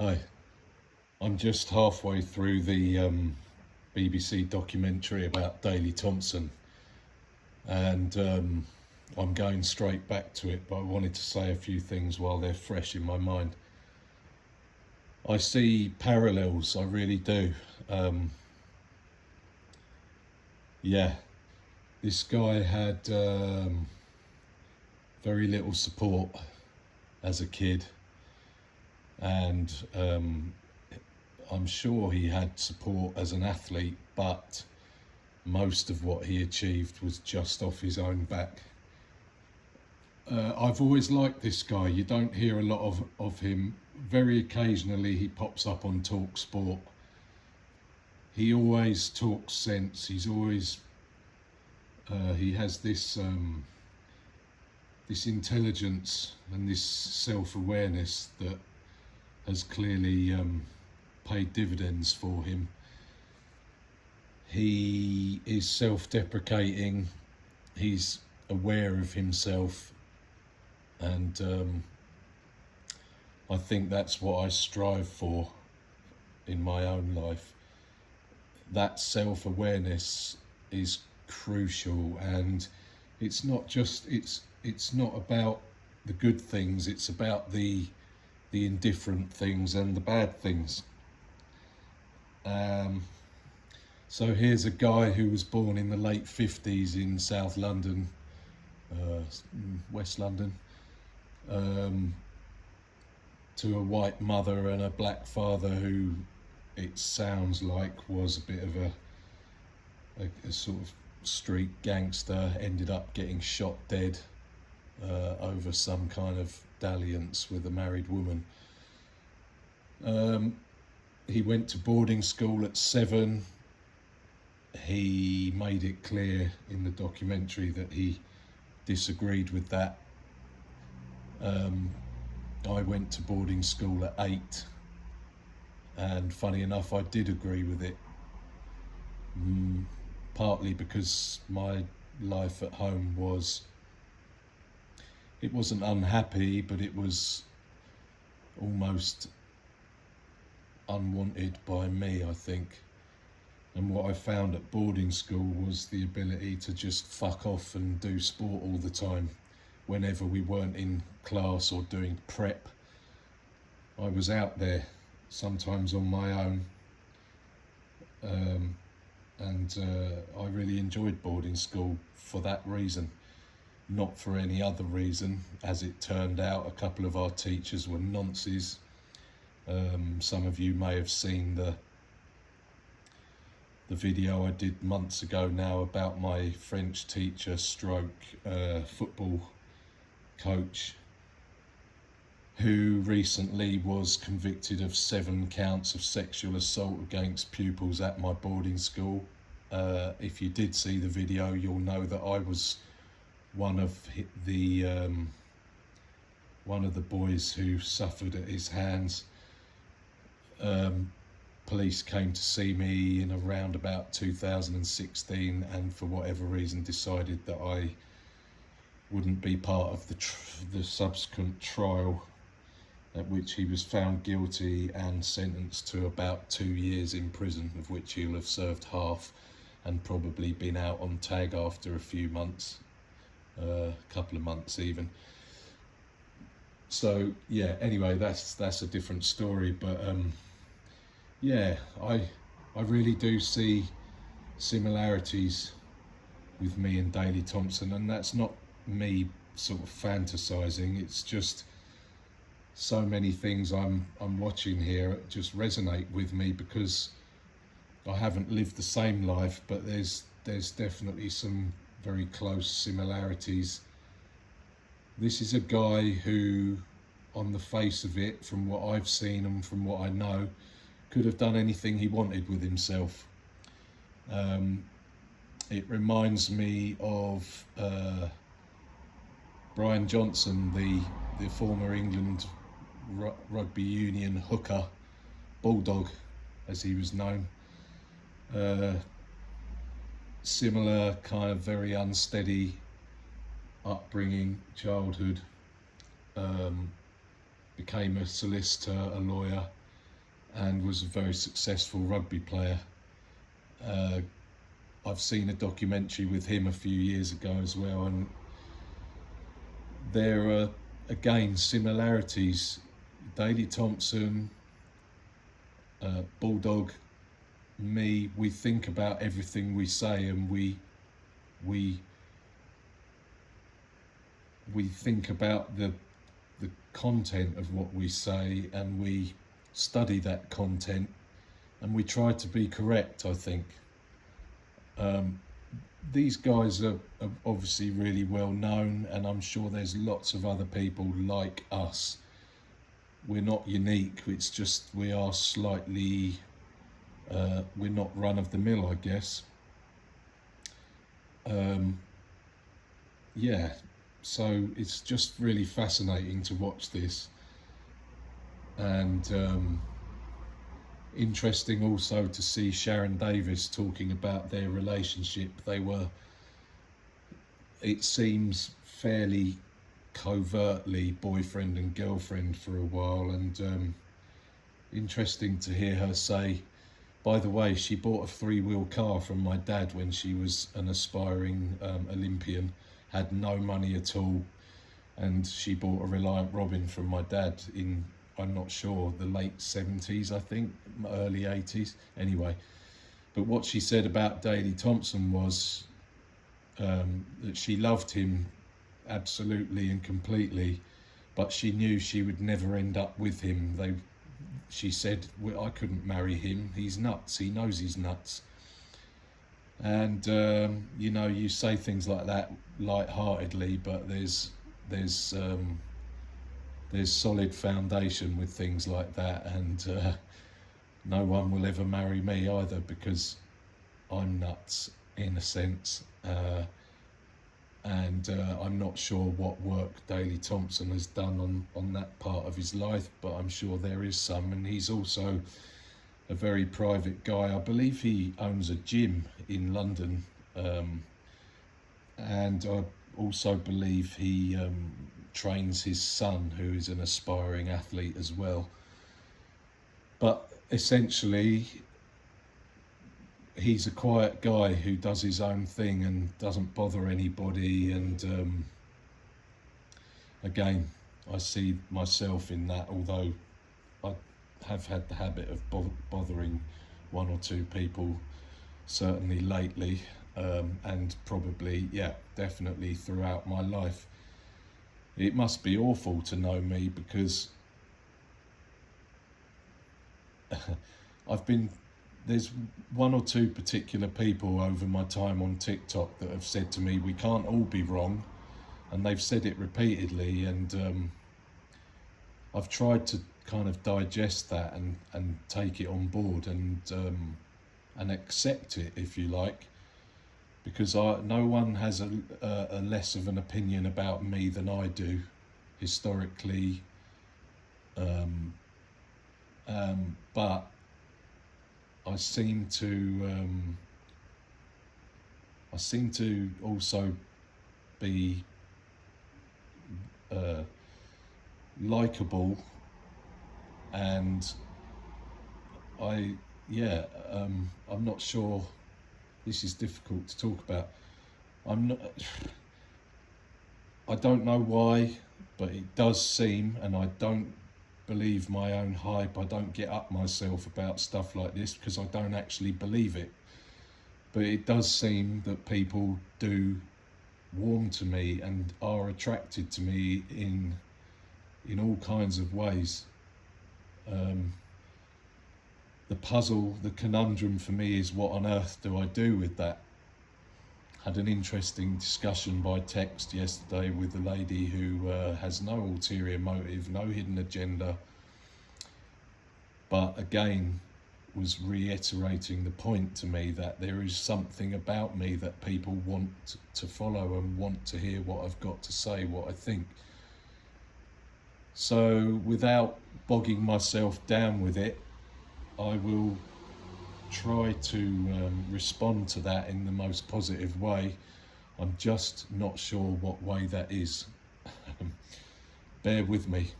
Hi, I'm just halfway through the BBC documentary about Daley Thompson, and I'm going straight back to it, but I wanted to say a few things while they're fresh in my mind. I see parallels, I really do. Yeah, this guy had very little support as a kid, and I'm sure he had support as an athlete, but most of what he achieved was just off his own back. I've always liked this guy. You don't hear a lot of him. Very occasionally he pops up on Talk Sport. He always talks sense. He's always he has this this intelligence and this self-awareness that has clearly paid dividends for him. He is self-deprecating. He's aware of himself, and I think that's what I strive for in my own life. That self-awareness is crucial, and it's not just it's not about the good things, it's about the indifferent things and the bad things. So here's a guy who was born in the late 50s in South London, West London, to a white mother and a black father who, it sounds like, was a bit of a sort of street gangster, ended up getting shot dead over some kind of dalliance with a married woman. He went to boarding school at 7. He made it clear in the documentary that he disagreed with that. I went to boarding school at 8, and funny enough, I did agree with it. Partly because my life at home it wasn't unhappy, but it was almost unwanted by me, I think. And what I found at boarding school was the ability to just fuck off and do sport all the time. Whenever we weren't in class or doing prep, I was out there, sometimes on my own. And I really enjoyed boarding school for that reason, not for any other reason. As it turned out, a couple of our teachers were nonces. Some of you may have seen the video I did months ago now about my French teacher stroke football coach, who recently was convicted of 7 counts of sexual assault against pupils at my boarding school. If you did see the video, you'll know that I was one of the boys who suffered at his hands. Police came to see me in around about 2016, and for whatever reason decided that I wouldn't be part of the subsequent trial, at which he was found guilty and sentenced to about 2 years in prison, of which he'll have served half and probably been out on tag after a few months, a couple of months even. So yeah, anyway, that's a different story, but yeah, I really do see similarities with me and Daley Thompson, and that's not me sort of fantasizing. It's just so many things I'm watching here just resonate with me, because I haven't lived the same life, but there's definitely some very close similarities. This is a guy who, on the face of it, from what I've seen and from what I know, could have done anything he wanted with himself. It reminds me of Brian Johnson, the former England rugby union hooker, Bulldog as he was known. Similar kind of very unsteady upbringing, childhood. Became a solicitor, a lawyer, and was a very successful rugby player. I've seen a documentary with him a few years ago as well, and there are again similarities. Daley Thompson, Bulldog, me, we think about everything we say, and we think about the content of what we say, and we study that content, and we try to be correct, I think. These guys are obviously really well known, and I'm sure there's lots of other people like us. We're not unique, it's just we are slightly, we're not run of the mill, I guess. Yeah, so it's just really fascinating to watch this, and interesting also to see Sharon Davis talking about their relationship. They were, it seems, fairly covertly boyfriend and girlfriend for a while, and interesting to hear her say, by the way, she bought a 3-wheel car from my dad when she was an aspiring Olympian, had no money at all, and she bought a Reliant Robin from my dad in, I'm not sure, the late 70s, I think, early 80s, anyway. But what she said about Daley Thompson was that she loved him absolutely and completely, but she knew she would never end up with him. She said, well, I couldn't marry him, he's nuts, he knows he's nuts. And you know, you say things like that light-heartedly, but there's solid foundation with things like that, and no one will ever marry me either, because I'm nuts in a sense, and I'm not sure what work Daley Thompson has done on that part of his life, but I'm sure there is some. And he's also a very private guy. I believe he owns a gym in London, and I also believe he trains his son, who is an aspiring athlete as well. But essentially, he's a quiet guy who does his own thing and doesn't bother anybody, and again, I see myself in that, although I have had the habit of bothering one or two people, certainly lately, and probably, yeah, definitely throughout my life. It must be awful to know me, because there's one or two particular people over my time on TikTok that have said to me, we can't all be wrong, and they've said it repeatedly, and I've tried to kind of digest that and take it on board, and accept it, if you like, because no one has a less of an opinion about me than I do, historically, but I seem to also be likable, and I'm not sure. This is difficult to talk about. I don't know why, but it does seem, and I don't believe my own hype. I don't get up myself about stuff like this because I don't actually believe it. But it does seem that people do warm to me and are attracted to me in all kinds of ways. The puzzle, the conundrum for me is, what on earth do I do with that? Had an interesting discussion by text yesterday with a lady who has no ulterior motive, no hidden agenda, but again was reiterating the point to me that there is something about me that people want to follow and want to hear what I've got to say, what I think. So without bogging myself down with it, I will try to respond to that in the most positive way. I'm just not sure what way that is. Bear with me.